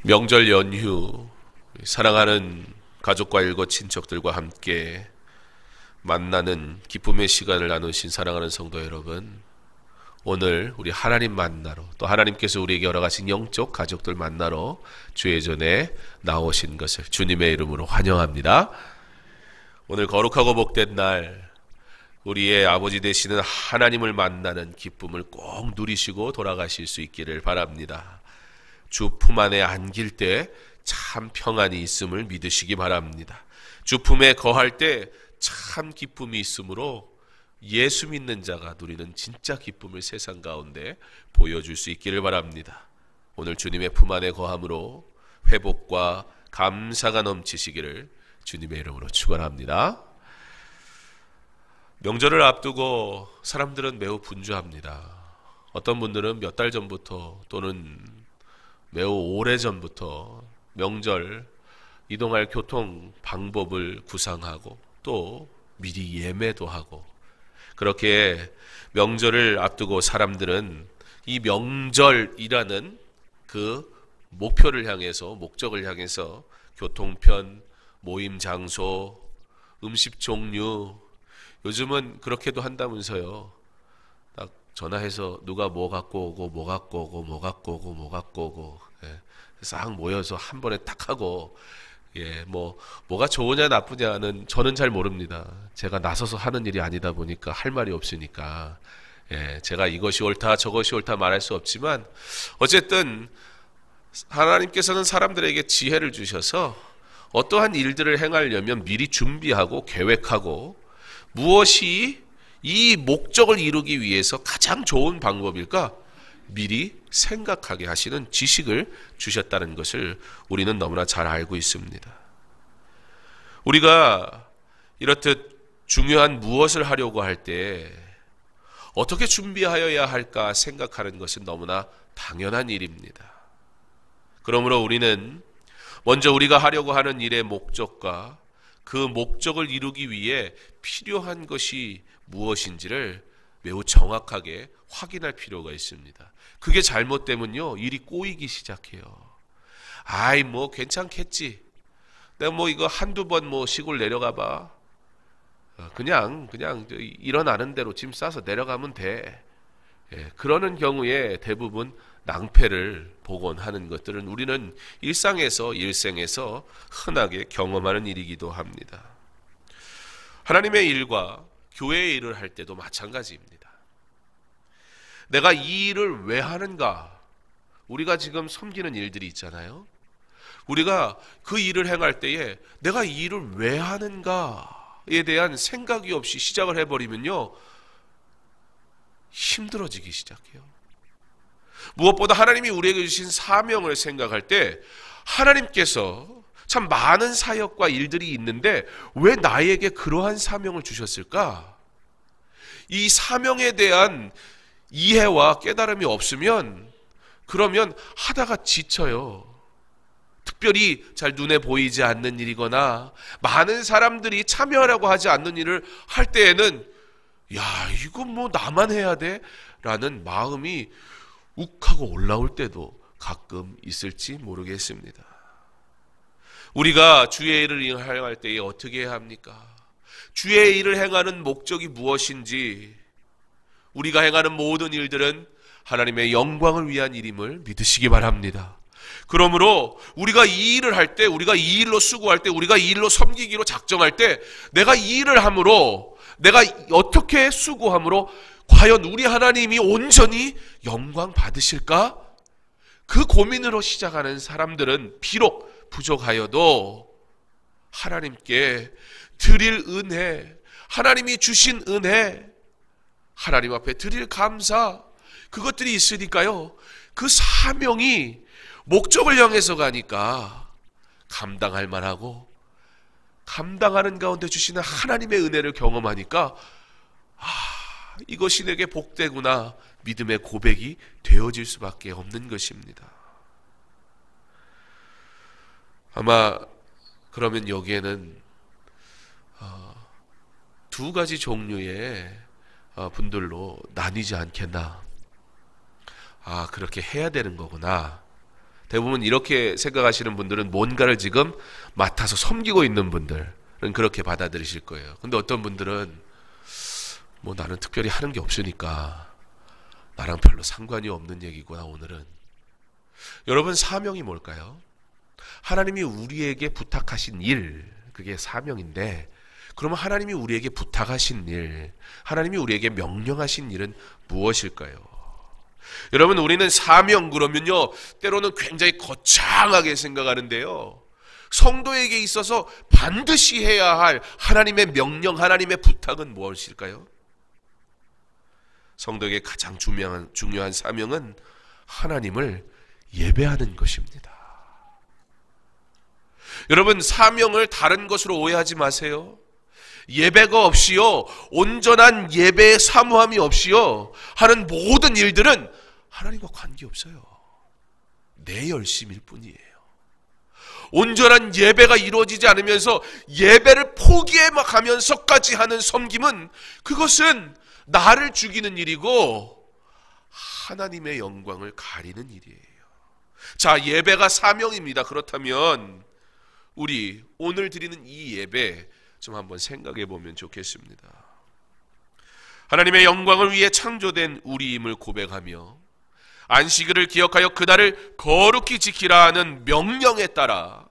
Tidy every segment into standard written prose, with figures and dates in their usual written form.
명절 연휴 사랑하는 가족과 일거 친척들과 함께 만나는 기쁨의 시간을 나누신 사랑하는 성도 여러분, 오늘 우리 하나님 만나러, 또 하나님께서 우리에게 열어가신 영적 가족들 만나러 주의 전에 나오신 것을 주님의 이름으로 환영합니다. 오늘 거룩하고 복된 날, 우리의 아버지 되시는 하나님을 만나는 기쁨을 꼭 누리시고 돌아가실 수 있기를 바랍니다. 주 품 안에 안길 때 참 평안이 있음을 믿으시기 바랍니다. 주 품에 거할 때 참 기쁨이 있으므로 예수 믿는 자가 누리는 진짜 기쁨을 세상 가운데 보여줄 수 있기를 바랍니다. 오늘 주님의 품 안에 거함으로 회복과 감사가 넘치시기를 주님의 이름으로 축원합니다. 명절을 앞두고 사람들은 매우 분주합니다. 어떤 분들은 몇 달 전부터 또는 매우 오래전부터 명절 이동할 교통 방법을 구상하고 또 미리 예매도 하고, 그렇게 명절을 앞두고 사람들은 이 명절이라는 그 목표를 향해서, 목적을 향해서 교통편, 모임 장소, 음식 종류, 요즘은 그렇게도 한다면서요. 딱 전화해서 누가 뭐 갖고 오고 뭐 갖고 오고 뭐 갖고 오고 뭐 갖고 오고, 싹 모여서 한 번에 딱 하고, 뭐가 좋으냐 나쁘냐는 저는 잘 모릅니다. 제가 나서서 하는 일이 아니다 보니까 할 말이 없으니까, 제가 이것이 옳다 저것이 옳다 말할 수 없지만, 어쨌든 하나님께서는 사람들에게 지혜를 주셔서 어떠한 일들을 행하려면 미리 준비하고 계획하고, 무엇이 이 목적을 이루기 위해서 가장 좋은 방법일까? 미리 생각하게 하시는 지식을 주셨다는 것을 우리는 너무나 잘 알고 있습니다. 우리가 이렇듯 중요한 무엇을 하려고 할 때 어떻게 준비하여야 할까 생각하는 것은 너무나 당연한 일입니다. 그러므로 우리는 먼저 우리가 하려고 하는 일의 목적과 그 목적을 이루기 위해 필요한 것이 무엇인지를 매우 정확하게 확인할 필요가 있습니다. 그게 잘못되면요, 일이 꼬이기 시작해요. 뭐 괜찮겠지. 내가 이거 한두 번 시골 내려가 봐. 그냥 일어나는 대로 짐 싸서 내려가면 돼. 그러는 경우에 대부분 낭패를 보곤 하는 것들은 우리는 일생에서 흔하게 경험하는 일이기도 합니다. 하나님의 일과 교회의 일을 할 때도 마찬가지입니다. 내가 이 일을 왜 하는가? 우리가 지금 섬기는 일들이 있잖아요. 우리가 그 일을 행할 때에 내가 이 일을 왜 하는가에 대한 생각이 없이 시작을 해버리면요, 힘들어지기 시작해요. 무엇보다 하나님이 우리에게 주신 사명을 생각할 때 하나님께서 참 많은 사역과 일들이 있는데 왜 나에게 그러한 사명을 주셨을까? 이 사명에 대한 이해와 깨달음이 없으면 그러면 하다가 지쳐요. 특별히 잘 눈에 보이지 않는 일이거나 많은 사람들이 참여하려고 하지 않는 일을 할 때에는 이거 나만 해야 돼? 라는 마음이 욱하고 올라올 때도 가끔 있을지 모르겠습니다. 우리가 주의 일을 행할 때에 어떻게 해야 합니까? 주의 일을 행하는 목적이 무엇인지, 우리가 행하는 모든 일들은 하나님의 영광을 위한 일임을 믿으시기 바랍니다. 그러므로 우리가 이 일을 할 때, 우리가 이 일로 수고할 때, 우리가 이 일로 섬기기로 작정할 때, 내가 이 일을 함으로, 내가 어떻게 수고함으로 과연 우리 하나님이 온전히 영광 받으실까? 그 고민으로 시작하는 사람들은 비록 부족하여도 하나님께 드릴 은혜, 하나님이 주신 은혜, 하나님 앞에 드릴 감사, 그것들이 있으니까요, 그 사명이 목적을 향해서 가니까 감당할 만하고, 감당하는 가운데 주시는 하나님의 은혜를 경험하니까 이것이 내게 복되구나, 믿음의 고백이 되어질 수밖에 없는 것입니다. 아마 그러면 여기에는 두 가지 종류의 분들로 나뉘지 않겠나. 그렇게 해야 되는 거구나. 대부분 이렇게 생각하시는 분들은 뭔가를 지금 맡아서 섬기고 있는 분들은 그렇게 받아들이실 거예요. 근데 어떤 분들은 뭐 나는 특별히 하는 게 없으니까 나랑 별로 상관이 없는 얘기구나 오늘은. 여러분, 사명이 뭘까요? 하나님이 우리에게 부탁하신 일, 그게 사명인데, 그러면 하나님이 우리에게 부탁하신 일, 하나님이 우리에게 명령하신 일은 무엇일까요? 여러분, 우리는 사명 그러면요, 때로는 굉장히 거창하게 생각하는데요, 성도에게 있어서 반드시 해야 할 하나님의 명령, 하나님의 부탁은 무엇일까요? 성도에게 가장 중요한 사명은 하나님을 예배하는 것입니다. 여러분, 사명을 다른 것으로 오해하지 마세요. 예배가 없이요, 온전한 예배의 사모함이 없이요 하는 모든 일들은 하나님과 관계없어요. 내 열심일 뿐이에요. 온전한 예배가 이루어지지 않으면서 예배를 포기해 막 가면서까지 하는 섬김은, 그것은 나를 죽이는 일이고 하나님의 영광을 가리는 일이에요. 자, 예배가 사명입니다. 그렇다면 우리 오늘 드리는 이 예배 좀 한번 생각해 보면 좋겠습니다. 하나님의 영광을 위해 창조된 우리임을 고백하며 안식일을 기억하여 그날을 거룩히 지키라 하는 명령에 따라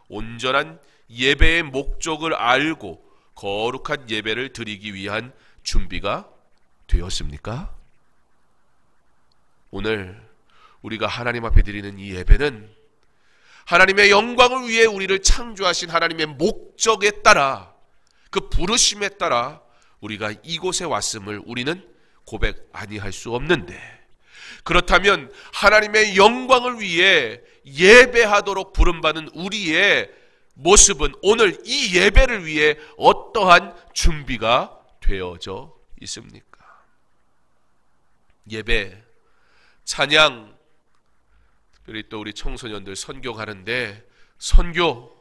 온전한 예배의 목적을 알고 거룩한 예배를 드리기 위한 준비가 되었습니까? 오늘 우리가 하나님 앞에 드리는 이 예배는 하나님의 영광을 위해 우리를 창조하신 하나님의 목적에 따라, 그 부르심에 따라 우리가 이곳에 왔음을 우리는 고백 아니할 수 없는데, 그렇다면 하나님의 영광을 위해 예배하도록 부름받은 우리의 모습은 오늘 이 예배를 위해 어떠한 준비가 되어져 있습니까? 예배, 찬양, 특별히 또 우리 청소년들 선교 가는데, 선교,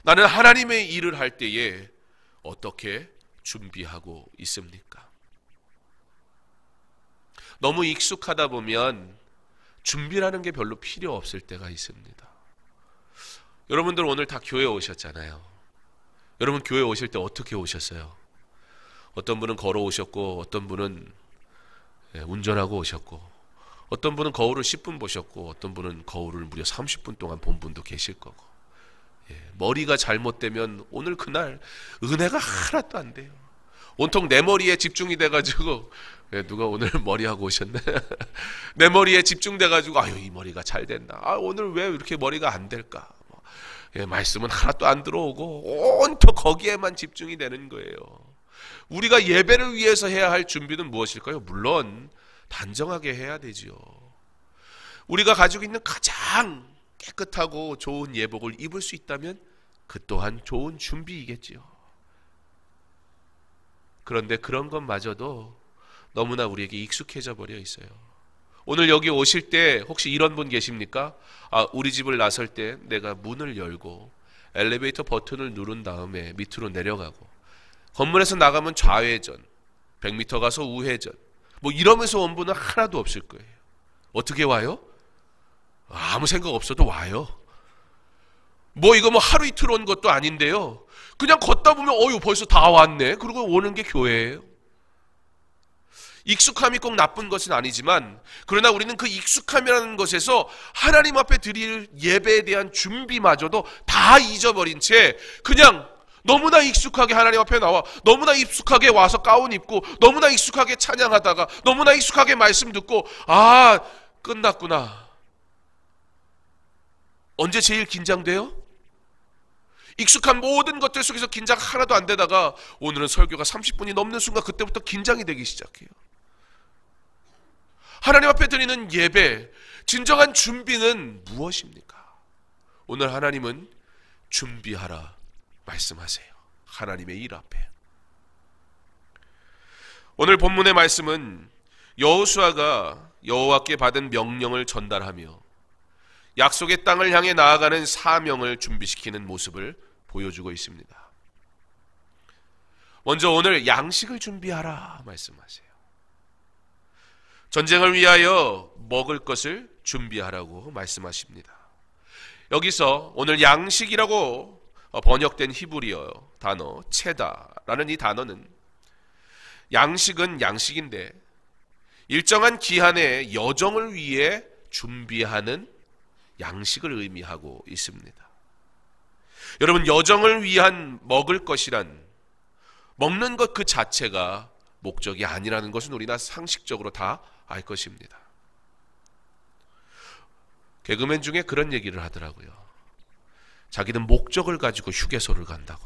나는 하나님의 일을 할 때에 어떻게 준비하고 있습니까? 너무 익숙하다 보면 준비라는 게 별로 필요 없을 때가 있습니다. 여러분들 오늘 다 교회 오셨잖아요. 여러분 교회 오실 때 어떻게 오셨어요? 어떤 분은 걸어오셨고, 어떤 분은 운전하고 오셨고, 어떤 분은 거울을 10분 보셨고, 어떤 분은 거울을 무려 30분 동안 본 분도 계실 거고, 머리가 잘못되면 오늘 그날 은혜가 하나도 안 돼요. 온통 내 머리에 집중이 돼가지고, 누가 오늘 머리하고 오셨네? 내 머리에 집중돼가지고, 아유, 이 머리가 잘 됐나? 아, 오늘 왜 이렇게 머리가 안 될까? 말씀은 하나도 안 들어오고 온통 거기에만 집중이 되는 거예요. 우리가 예배를 위해서 해야 할 준비는 무엇일까요? 물론 단정하게 해야 되지요. 우리가 가지고 있는 가장 깨끗하고 좋은 예복을 입을 수 있다면 그 또한 좋은 준비이겠지요. 그런데 그런 것마저도 너무나 우리에게 익숙해져 버려 있어요. 오늘 여기 오실 때 혹시 이런 분 계십니까? 아, 우리 집을 나설 때 내가 문을 열고 엘리베이터 버튼을 누른 다음에 밑으로 내려가고, 건물에서 나가면 좌회전, 100m 가서 우회전, 뭐 이러면서 온 분은 하나도 없을 거예요. 어떻게 와요? 아무 생각 없어도 와요. 뭐 이거 뭐 하루 이틀 온 것도 아닌데요, 그냥 걷다 보면 어유 벌써 다 왔네. 그리고 오는 게 교회예요. 익숙함이 꼭 나쁜 것은 아니지만, 그러나 우리는 그 익숙함이라는 것에서 하나님 앞에 드릴 예배에 대한 준비마저도 다 잊어버린 채 그냥 너무나 익숙하게 하나님 앞에 나와, 너무나 익숙하게 와서 가운 입고, 너무나 익숙하게 찬양하다가, 너무나 익숙하게 말씀 듣고, 아, 끝났구나. 언제 제일 긴장돼요? 익숙한 모든 것들 속에서 긴장 하나도 안 되다가 오늘은 설교가 30분이 넘는 순간 그때부터 긴장이 되기 시작해요. 하나님 앞에 드리는 예배, 진정한 준비는 무엇입니까? 오늘 하나님은 준비하라 말씀하세요. 하나님의 일 앞에. 오늘 본문의 말씀은 여호수아가 여호와께 받은 명령을 전달하며 약속의 땅을 향해 나아가는 사명을 준비시키는 모습을 보여주고 있습니다. 먼저 오늘 양식을 준비하라 말씀하세요. 전쟁을 위하여 먹을 것을 준비하라고 말씀하십니다. 여기서 오늘 양식이라고 번역된 히브리어 단어 체다라는 이 단어는 양식은 양식인데 일정한 기한의 여정을 위해 준비하는 양식을 의미하고 있습니다. 여러분, 여정을 위한 먹을 것이란 먹는 것 그 자체가 목적이 아니라는 것은 우리나 상식적으로 다 알 것입니다. 개그맨 중에 그런 얘기를 하더라고요. 자기는 목적을 가지고 휴게소를 간다고.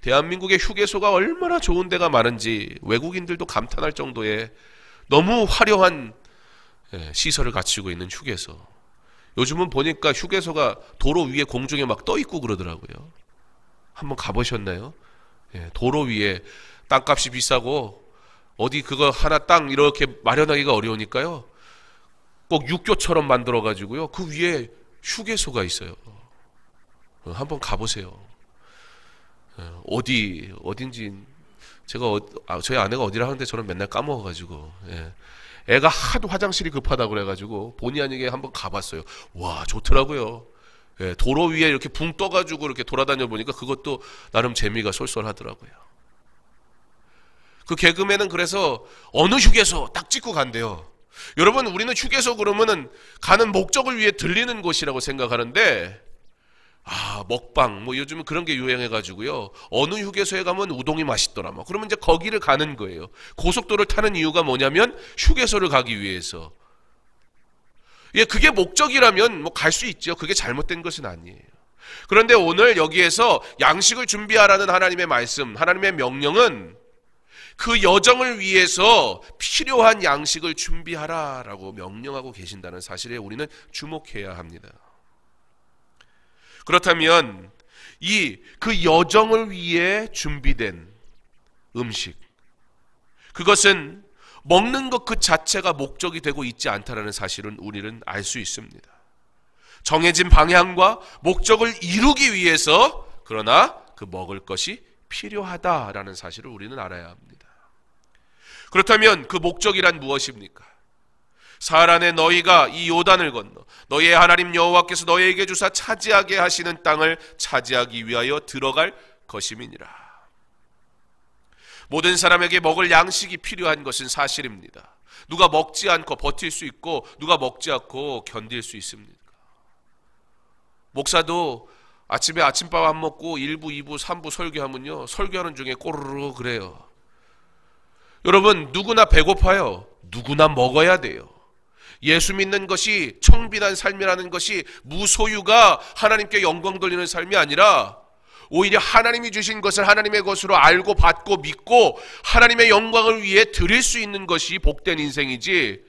대한민국의 휴게소가 얼마나 좋은 데가 많은지 외국인들도 감탄할 정도의 너무 화려한 시설을 갖추고 있는 휴게소. 요즘은 보니까 휴게소가 도로 위에 공중에 막 떠 있고 그러더라고요. 한번 가보셨나요? 도로 위에 땅값이 비싸고 어디 그거 하나 땅 이렇게 마련하기가 어려우니까요. 꼭 육교처럼 만들어가지고요. 그 위에 휴게소가 있어요. 한번 가보세요. 어딘지 제가 저희 아내가 어디라 하는데 저는 맨날 까먹어가지고 애가 하도 화장실이 급하다고 그래가지고 본의 아니게 한번 가봤어요. 와, 좋더라고요. 도로 위에 이렇게 붕 떠가지고 이렇게 돌아다녀 보니까 그것도 나름 재미가 쏠쏠하더라고요. 그 개그맨은 그래서 어느 휴게소 딱 찍고 간대요. 여러분, 우리는 휴게소 그러면은 가는 목적을 위해 들리는 곳이라고 생각하는데 먹방 요즘은 그런 게 유행해가지고요. 어느 휴게소에 가면 우동이 맛있더라. 그러면 이제 거기를 가는 거예요. 고속도로를 타는 이유가 뭐냐면 휴게소를 가기 위해서. 그게 목적이라면 갈 수 있죠. 그게 잘못된 것은 아니에요. 그런데 오늘 여기에서 양식을 준비하라는 하나님의 말씀, 하나님의 명령은 그 여정을 위해서 필요한 양식을 준비하라라고 명령하고 계신다는 사실에 우리는 주목해야 합니다. 그렇다면 그 여정을 위해 준비된 음식, 그것은 먹는 것 그 자체가 목적이 되고 있지 않다는 사실은 우리는 알 수 있습니다. 정해진 방향과 목적을 이루기 위해서 그러나 그 먹을 것이 필요하다라는 사실을 우리는 알아야 합니다. 그렇다면 그 목적이란 무엇입니까? 사흘 안에 너희가 이 요단을 건너 너희의 하나님 여호와께서 너희에게 주사 차지하게 하시는 땅을 차지하기 위하여 들어갈 것임이니라. 모든 사람에게 먹을 양식이 필요한 것은 사실입니다. 누가 먹지 않고 버틸 수 있고 누가 먹지 않고 견딜 수 있습니까? 목사도 아침에 아침밥 안 먹고 1부, 2부, 3부 설교하면요, 설교하는 중에 꼬르르 그래요. 여러분, 누구나 배고파요. 누구나 먹어야 돼요. 예수 믿는 것이 청빈한 삶이라는 것이 무소유가 하나님께 영광 돌리는 삶이 아니라 오히려 하나님이 주신 것을 하나님의 것으로 알고 받고 믿고 하나님의 영광을 위해 드릴 수 있는 것이 복된 인생이지,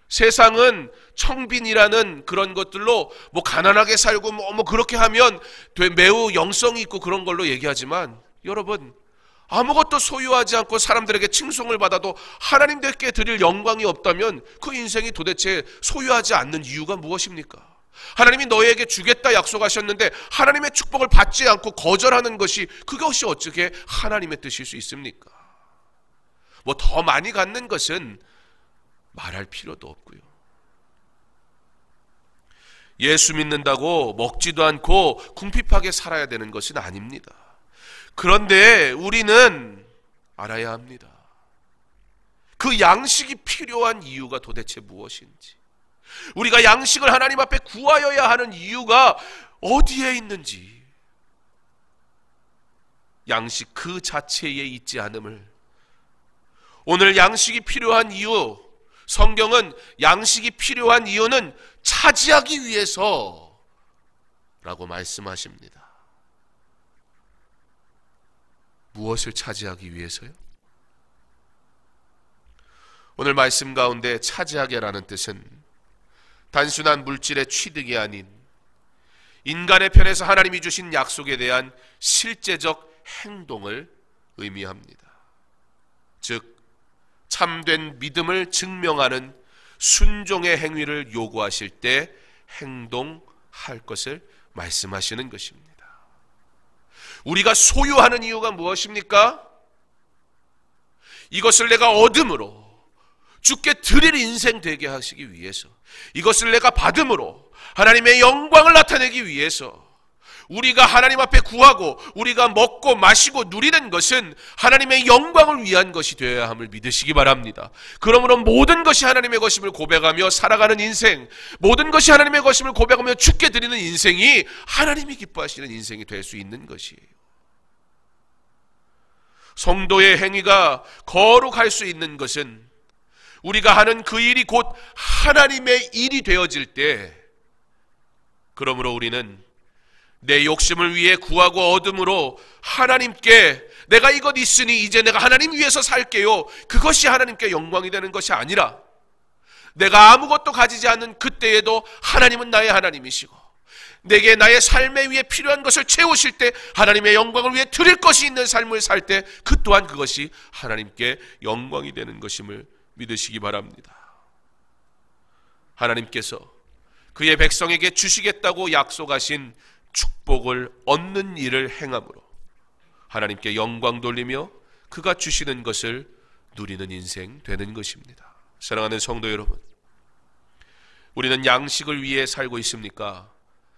세상은 청빈이라는 그런 것들로 가난하게 살고 그렇게 하면 매우 영성이 있고 그런 걸로 얘기하지만, 여러분, 아무것도 소유하지 않고 사람들에게 칭송을 받아도 하나님께 드릴 영광이 없다면 그 인생이 도대체 소유하지 않는 이유가 무엇입니까? 하나님이 너희에게 주겠다 약속하셨는데 하나님의 축복을 받지 않고 거절하는 것이, 그것이 어떻게 하나님의 뜻일 수 있습니까? 더 많이 갖는 것은 말할 필요도 없고요. 예수 믿는다고 먹지도 않고 궁핍하게 살아야 되는 것은 아닙니다. 그런데 우리는 알아야 합니다. 그 양식이 필요한 이유가 도대체 무엇인지, 우리가 양식을 하나님 앞에 구하여야 하는 이유가 어디에 있는지, 양식 그 자체에 있지 않음을, 오늘 양식이 필요한 이유, 성경은 양식이 필요한 이유는 차지하기 위해서 라고 말씀하십니다. 무엇을 차지하기 위해서요? 오늘 말씀 가운데 차지하게라는 뜻은 단순한 물질의 취득이 아닌 인간의 편에서 하나님이 주신 약속에 대한 실제적 행동을 의미합니다. 즉, 참된 믿음을 증명하는 순종의 행위를 요구하실 때 행동할 것을 말씀하시는 것입니다. 우리가 소유하는 이유가 무엇입니까? 이것을 내가 얻음으로, 주께 드릴 인생 되게 하시기 위해서, 이것을 내가 받음으로 하나님의 영광을 나타내기 위해서 우리가 하나님 앞에 구하고 우리가 먹고 마시고 누리는 것은 하나님의 영광을 위한 것이 되어야 함을 믿으시기 바랍니다. 그러므로 모든 것이 하나님의 것임을 고백하며 살아가는 인생, 모든 것이 하나님의 것임을 고백하며 주께 드리는 인생이 하나님이 기뻐하시는 인생이 될 수 있는 것이에요. 성도의 행위가 거룩할 수 있는 것은 우리가 하는 그 일이 곧 하나님의 일이 되어질 때, 그러므로 우리는 내 욕심을 위해 구하고 얻음으로 하나님께 내가 이것 있으니 이제 내가 하나님 위해서 살게요, 그것이 하나님께 영광이 되는 것이 아니라, 내가 아무것도 가지지 않는 그때에도 하나님은 나의 하나님이시고 내게 나의 삶에 위해 필요한 것을 채우실 때, 하나님의 영광을 위해 드릴 것이 있는 삶을 살 때, 그 또한 그것이 하나님께 영광이 되는 것임을 믿으시기 바랍니다. 하나님께서 그의 백성에게 주시겠다고 약속하신 축복을 얻는 일을 행함으로 하나님께 영광 돌리며 그가 주시는 것을 누리는 인생 되는 것입니다. 사랑하는 성도 여러분, 우리는 양식을 위해 살고 있습니까?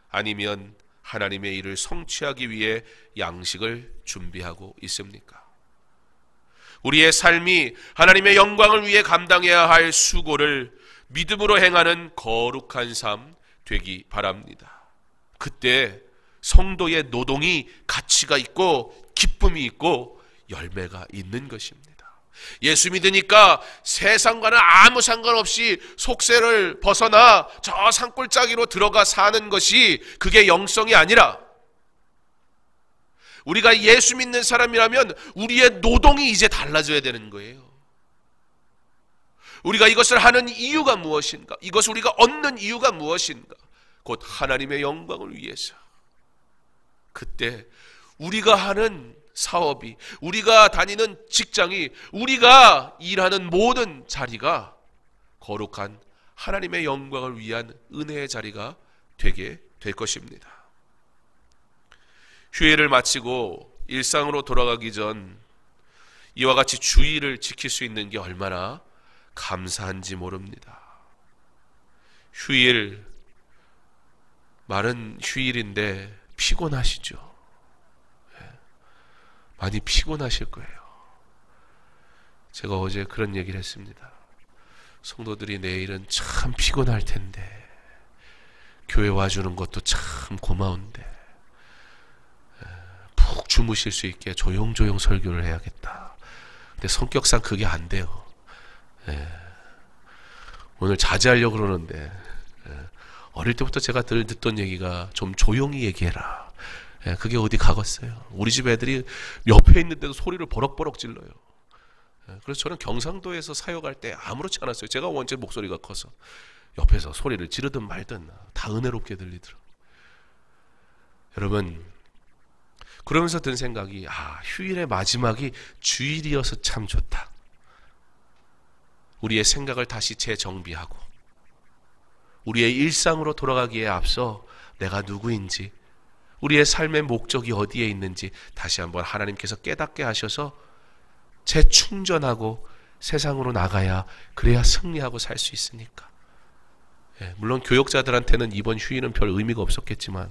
아니면 하나님의 일을 성취하기 위해 양식을 준비하고 있습니까? 우리의 삶이 하나님의 영광을 위해 감당해야 할 수고를 믿음으로 행하는 거룩한 삶 되기 바랍니다. 그때 성도의 노동이 가치가 있고 기쁨이 있고 열매가 있는 것입니다. 예수 믿으니까 세상과는 아무 상관없이 속세를 벗어나 저 산골짜기로 들어가 사는 것이 그게 영성이 아니라, 우리가 예수 믿는 사람이라면 우리의 노동이 이제 달라져야 되는 거예요. 우리가 이것을 하는 이유가 무엇인가? 이것을 우리가 얻는 이유가 무엇인가? 곧 하나님의 영광을 위해서. 그때 우리가 하는 사업이, 우리가 다니는 직장이, 우리가 일하는 모든 자리가 거룩한 하나님의 영광을 위한 은혜의 자리가 되게 될 것입니다. 휴일을 마치고 일상으로 돌아가기 전 이와 같이 주의를 지킬 수 있는 게 얼마나 감사한지 모릅니다. 휴일, 말은 휴일인데 피곤하시죠? 많이 피곤하실 거예요. 제가 어제 그런 얘기를 했습니다. 성도들이 내일은 참 피곤할 텐데, 교회 와주는 것도 참 고마운데 푹 주무실 수 있게 조용조용 설교를 해야겠다. 근데 성격상 그게 안 돼요. 오늘 자제하려고 그러는데, 어릴 때부터 제가 늘 듣던 얘기가 좀 조용히 얘기해라. 그게 어디 가겠어요. 우리 집 애들이 옆에 있는데도 소리를 버럭버럭 질러요. 그래서 저는 경상도에서 사역할 때 아무렇지 않았어요. 제가 원체 목소리가 커서 옆에서 소리를 지르든 말든 다 은혜롭게 들리더라고요. 여러분, 그러면서 든 생각이, 휴일의 마지막이 주일이어서 참 좋다. 우리의 생각을 다시 재정비하고 우리의 일상으로 돌아가기에 앞서 내가 누구인지, 우리의 삶의 목적이 어디에 있는지 다시 한번 하나님께서 깨닫게 하셔서 재충전하고 세상으로 나가야, 그래야 승리하고 살 수 있으니까. 물론 교역자들한테는 이번 휴일은 별 의미가 없었겠지만,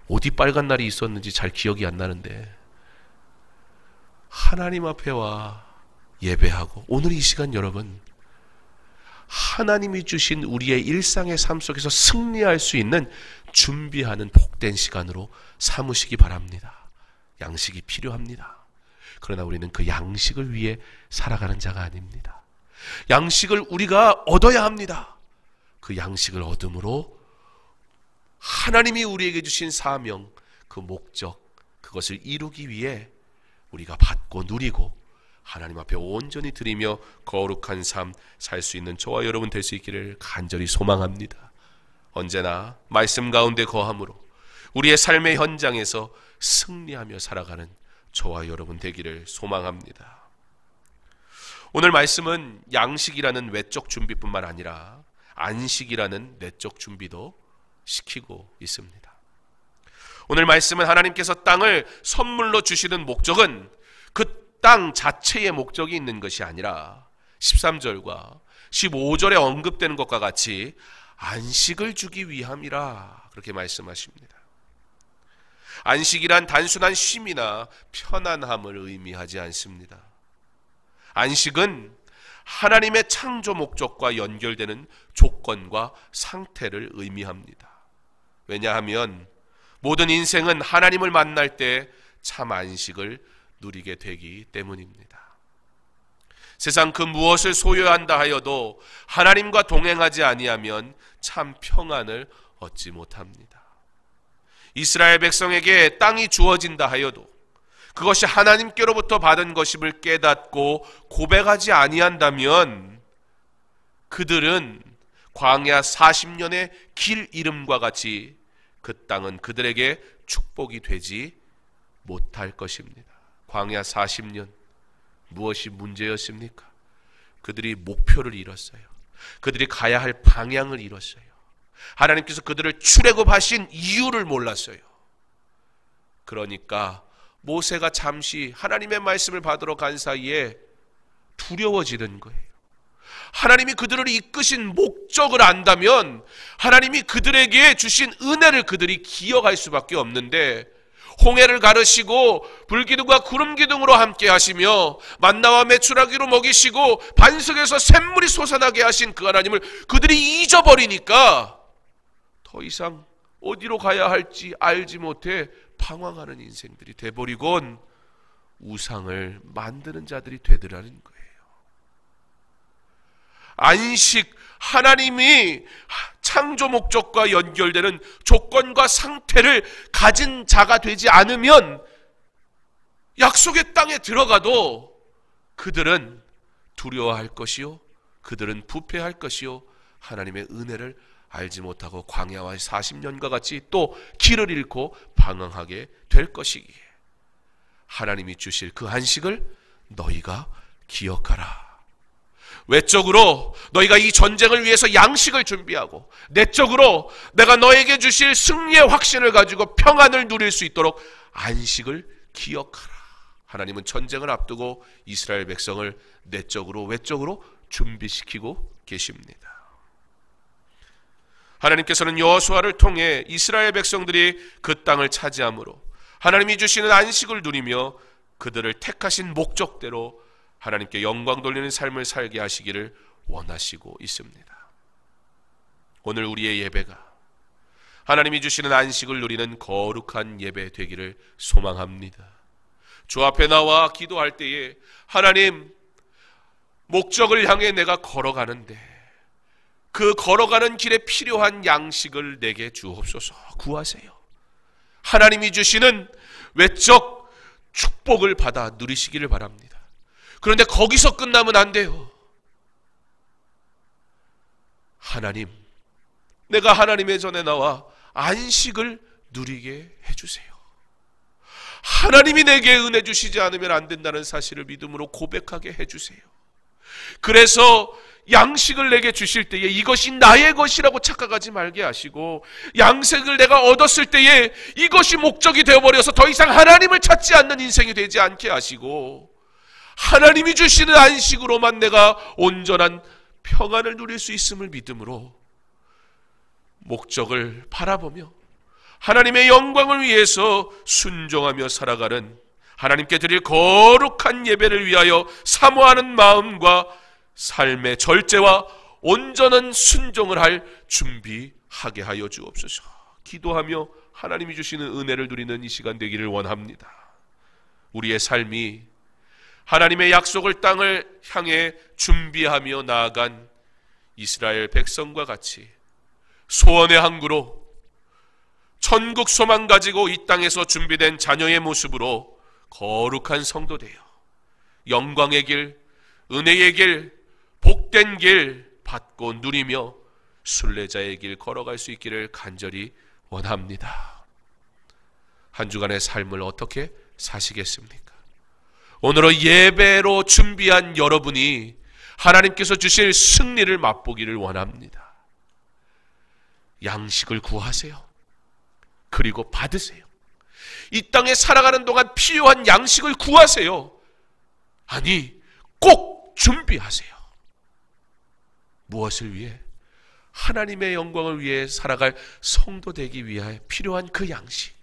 어디 빨간 날이 있었는지 잘 기억이 안 나는데, 하나님 앞에 와 예배하고, 오늘 이 시간 여러분, 하나님이 주신 우리의 일상의 삶 속에서 승리할 수 있는 준비하는 복된 시간으로 삼으시기 바랍니다. 양식이 필요합니다. 그러나 우리는 그 양식을 위해 살아가는 자가 아닙니다. 양식을 우리가 얻어야 합니다. 그 양식을 얻음으로 하나님이 우리에게 주신 사명, 그 목적, 그것을 이루기 위해 우리가 받고 누리고 하나님 앞에 온전히 드리며 거룩한 삶 살 수 있는 저와 여러분 될 수 있기를 간절히 소망합니다. 언제나 말씀 가운데 거함으로 우리의 삶의 현장에서 승리하며 살아가는 저와 여러분 되기를 소망합니다. 오늘 말씀은 양식이라는 외적 준비뿐만 아니라 안식이라는 내적 준비도 시키고 있습니다. 오늘 말씀은 하나님께서 땅을 선물로 주시는 목적은 그 땅 자체의 목적이 있는 것이 아니라 13절과 15절에 언급되는 것과 같이 안식을 주기 위함이라 그렇게 말씀하십니다. 안식이란 단순한 쉼이나 편안함을 의미하지 않습니다. 안식은 하나님의 창조 목적과 연결되는 조건과 상태를 의미합니다. 왜냐하면 모든 인생은 하나님을 만날 때 참 안식을 누리게 되기 때문입니다. 세상 그 무엇을 소유한다 하여도 하나님과 동행하지 아니하면 참 평안을 얻지 못합니다. 이스라엘 백성에게 땅이 주어진다 하여도 그것이 하나님께로부터 받은 것임을 깨닫고 고백하지 아니한다면 그들은 광야 40년의 길 이름과 같이 그 땅은 그들에게 축복이 되지 못할 것입니다. 광야 40년 무엇이 문제였습니까? 그들이 목표를 잃었어요. 그들이 가야 할 방향을 잃었어요. 하나님께서 그들을 출애굽하신 이유를 몰랐어요. 그러니까 모세가 잠시 하나님의 말씀을 받으러 간 사이에 두려워지는 거예요. 하나님이 그들을 이끄신 목적을 안다면 하나님이 그들에게 주신 은혜를 그들이 기억할 수밖에 없는데, 홍해를 가르시고 불기둥과 구름기둥으로 함께 하시며 만나와 메추라기로 먹이시고 반석에서 샘물이 솟아나게 하신 그 하나님을 그들이 잊어버리니까 더 이상 어디로 가야 할지 알지 못해 방황하는 인생들이 돼버리곤 우상을 만드는 자들이 되더라는 거예요. 안식, 하나님이 창조 목적과 연결되는 조건과 상태를 가진 자가 되지 않으면 약속의 땅에 들어가도 그들은 두려워할 것이요, 그들은 부패할 것이요, 하나님의 은혜를 알지 못하고 광야와 40년과 같이 또 길을 잃고 방황하게 될 것이기에 하나님이 주실 그 안식을 너희가 기억하라. 외적으로 너희가 이 전쟁을 위해서 양식을 준비하고 내적으로 내가 너에게 주실 승리의 확신을 가지고 평안을 누릴 수 있도록 안식을 기억하라. 하나님은 전쟁을 앞두고 이스라엘 백성을 내적으로 외적으로 준비시키고 계십니다. 하나님께서는 여호수아를 통해 이스라엘 백성들이 그 땅을 차지함으로 하나님이 주시는 안식을 누리며 그들을 택하신 목적대로 하나님께 영광 돌리는 삶을 살게 하시기를 원하시고 있습니다. 오늘 우리의 예배가 하나님이 주시는 안식을 누리는 거룩한 예배 되기를 소망합니다. 주 앞에 나와 기도할 때에 하나님, 목적을 향해 내가 걸어가는데 그 걸어가는 길에 필요한 양식을 내게 주옵소서. 구하세요. 하나님이 주시는 외적 축복을 받아 누리시기를 바랍니다. 그런데 거기서 끝나면 안 돼요. 하나님, 내가 하나님의 전에 나와 안식을 누리게 해주세요. 하나님이 내게 은혜 주시지 않으면 안 된다는 사실을 믿음으로 고백하게 해주세요. 그래서 양식을 내게 주실 때에 이것이 나의 것이라고 착각하지 말게 하시고, 양식을 내가 얻었을 때에 이것이 목적이 되어버려서 더 이상 하나님을 찾지 않는 인생이 되지 않게 하시고, 하나님이 주시는 안식으로만 내가 온전한 평안을 누릴 수 있음을 믿음으로 목적을 바라보며 하나님의 영광을 위해서 순종하며 살아가는, 하나님께 드릴 거룩한 예배를 위하여 사모하는 마음과 삶의 절제와 온전한 순종을 할 준비하게 하여 주옵소서. 기도하며 하나님이 주시는 은혜를 누리는 이 시간 되기를 원합니다. 우리의 삶이 하나님의 약속을 땅을 향해 준비하며 나아간 이스라엘 백성과 같이 소원의 항구로 천국 소망 가지고 이 땅에서 준비된 자녀의 모습으로 거룩한 성도 되어 영광의 길, 은혜의 길, 복된 길 받고 누리며 순례자의 길 걸어갈 수 있기를 간절히 원합니다. 한 주간의 삶을 어떻게 사시겠습니까? 오늘은 예배로 준비한 여러분이 하나님께서 주실 승리를 맛보기를 원합니다. 양식을 구하세요. 그리고 받으세요. 이 땅에 살아가는 동안 필요한 양식을 구하세요. 아니, 꼭 준비하세요. 무엇을 위해? 하나님의 영광을 위해 살아갈 성도 되기 위해 필요한 그 양식.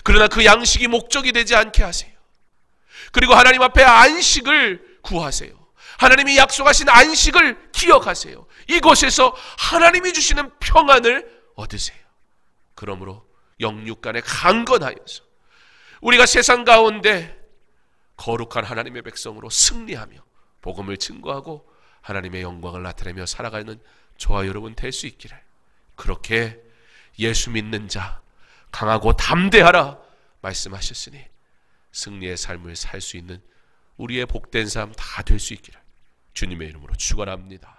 그러나 그 양식이 목적이 되지 않게 하세요. 그리고 하나님 앞에 안식을 구하세요. 하나님이 약속하신 안식을 기억하세요. 이곳에서 하나님이 주시는 평안을 얻으세요. 그러므로 영육간에 강건하여서 우리가 세상 가운데 거룩한 하나님의 백성으로 승리하며 복음을 증거하고 하나님의 영광을 나타내며 살아가는 저와 여러분 될 수 있기를, 그렇게 예수 믿는 자 강하고 담대하라 말씀하셨으니 승리의 삶을 살 수 있는 우리의 복된 삶 다 될 수 있기를 주님의 이름으로 축원합니다.